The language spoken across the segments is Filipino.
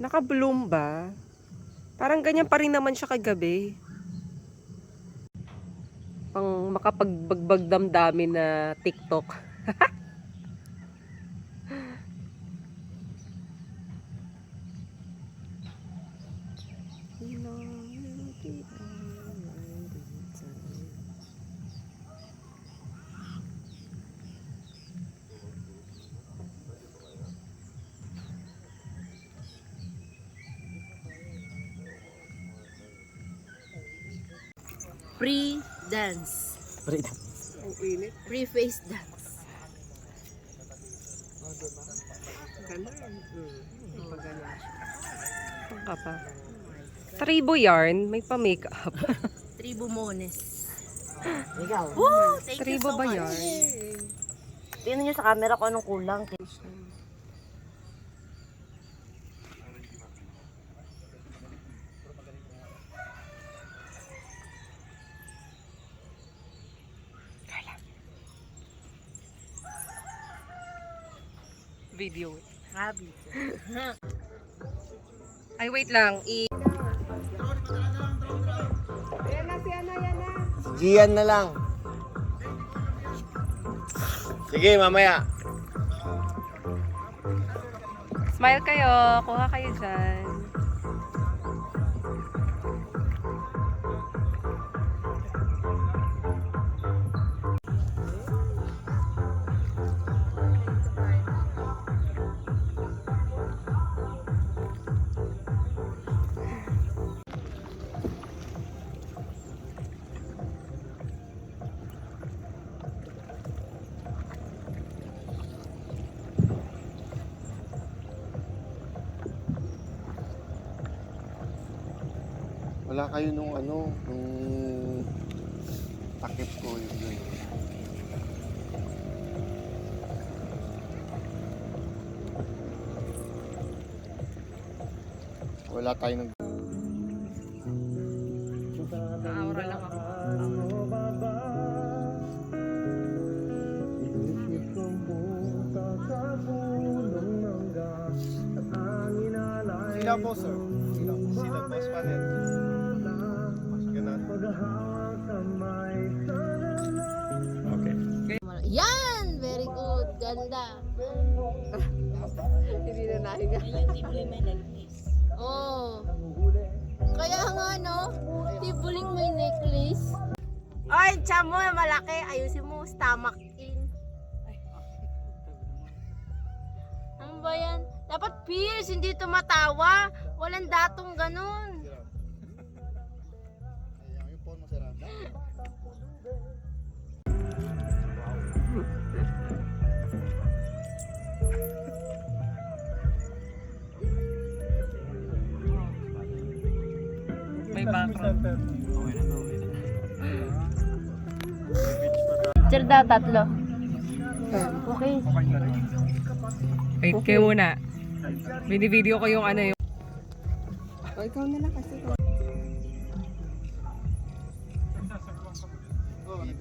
Naka-bloom ba? Parang ganyan pa rin naman siya kagabi. Pang makapagbagbag damdamin na TikTok. Pre-dance. Ang init. Pre-face dance. Ganun. Pagana. Ang kapa. Tribo yarn, may pa-makeup. Tribo Mones. Ikaw. Woo! Thank you Tribo so ba much. yarn? Tingnan nyo sa camera kung anong kulang. Video. Happy. Ay, wait lang. Gian na lang. Sige, mamaya. Smile kayo. Kuha kayo dyan. Wala kayo nung nung takip ko yun. Wala tayo ng... Naaura lang ako. Sila po, sir. Sila po, Spaniel. Okay. Yan! Very good. Ganda. Hindi na nahinga. Oh. Kaya nga no, tibuling may necklace. Ay, tiyan mo malaki. Ayusin mo, stomach in. Ano ba yan? Dapat pierce, hindi tumatawa. Walang datong ganun. May background. Picture daw, tatlo. Okay. Wait kayo muna. Bini-video ko yung ano yung... O, ikaw na lang kasi.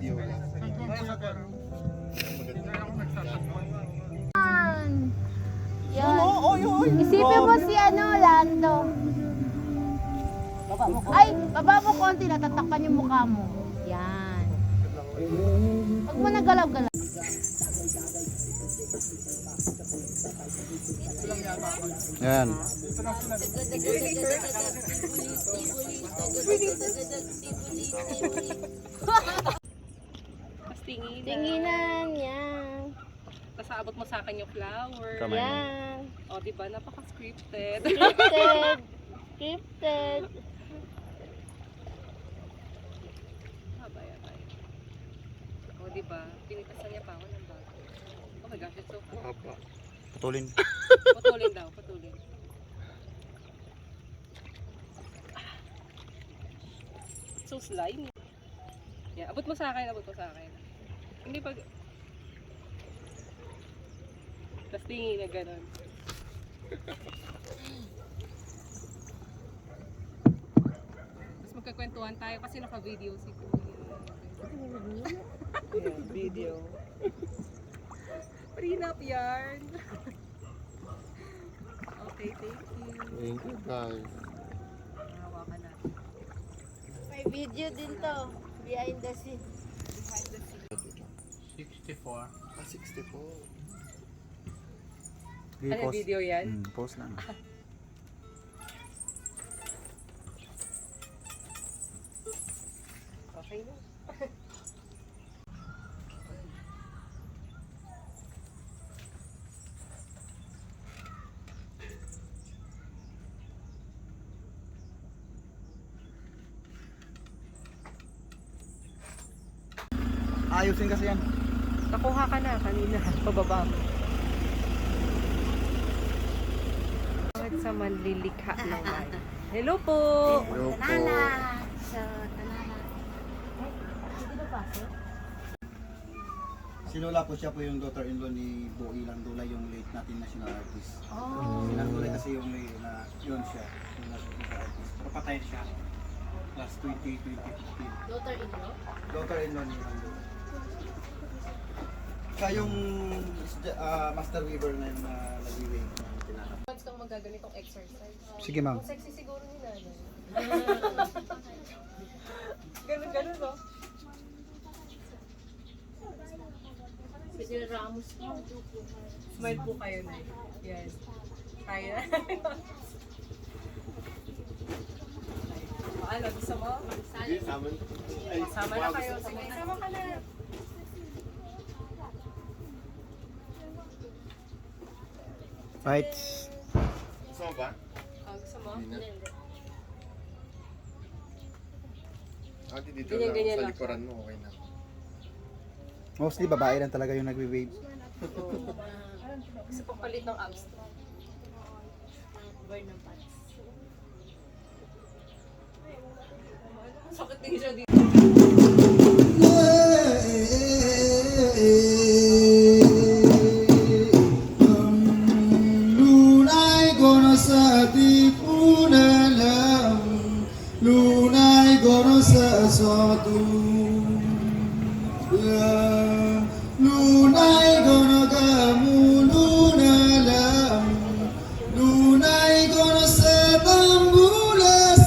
Video. Yan. Isipin mo si Lando. Ay, baba mo konti, natatakpan yung mukha mo. Yan. Huwag mo nagalaw-galaw. Yan. Tapos tinginan. Tinginan, yan. Tapos abot mo sa akin yung flower. Yan. O, diba? Napaka-scripted. Scripted. Scripted. Abay. O, diba? Pinitasan niya pa ako ng bago. Oh my gosh, it's so fun. Putulin. Putulin daw, putulin. It's so slimy. Yeah, abot mo sa akin. Hindi pag... Tapos tingin na gano'n. Mas magkakwentuhan tayo kasi naka-video si Kuya. Ayan, video. Prenup yarn. Okay, thank you. Thank you guys. Hawakan natin. May video din to. Behind the scene. Behind the scenes. 64. 64. Ano video yan? Post lang. Okay na. Ayusin kasi yan. Nakuha ka na kanina. Pababa mo. Bakit sa manlilikha ng wine? Hello po! Tanana. So, tanana. Hindi ba pasok? Si Lola po, siya po yung daughter-in-law ni Bo Ilang Dulay, yung late natin national artist. Oh. Ilang Dulay kasi yung may na yun siya, yung national artist. Pero patay siya. Last 2015. Daughter-in-law? Daughter-in-law ni Ilang Dulay. Siya yung master weaver na yung nag-weave na tinatap. Once kang magaganitong exercise. Sige ma'am. Ang sexy siguro ni nanay. Ganun, no? Pwede Ramos po. Smile po kayo na. Yan. Kaya. Ano, gusto mo? Sama na kayo. Sige, sama ka na. Right. Gusto mo ba? Gusto mo? Ate dito Ganyan lang. Sa lang. likuran mo, okay na. Mostly babae lang talaga yung nag-wave. Gusto pang palit ng abs. Burn ng pants. Sakit din siya dito. Lunay kono sa tipunalam, lunay kono sa sotu. Lunay kono kamu lunalam, lunay kono sa tambulas.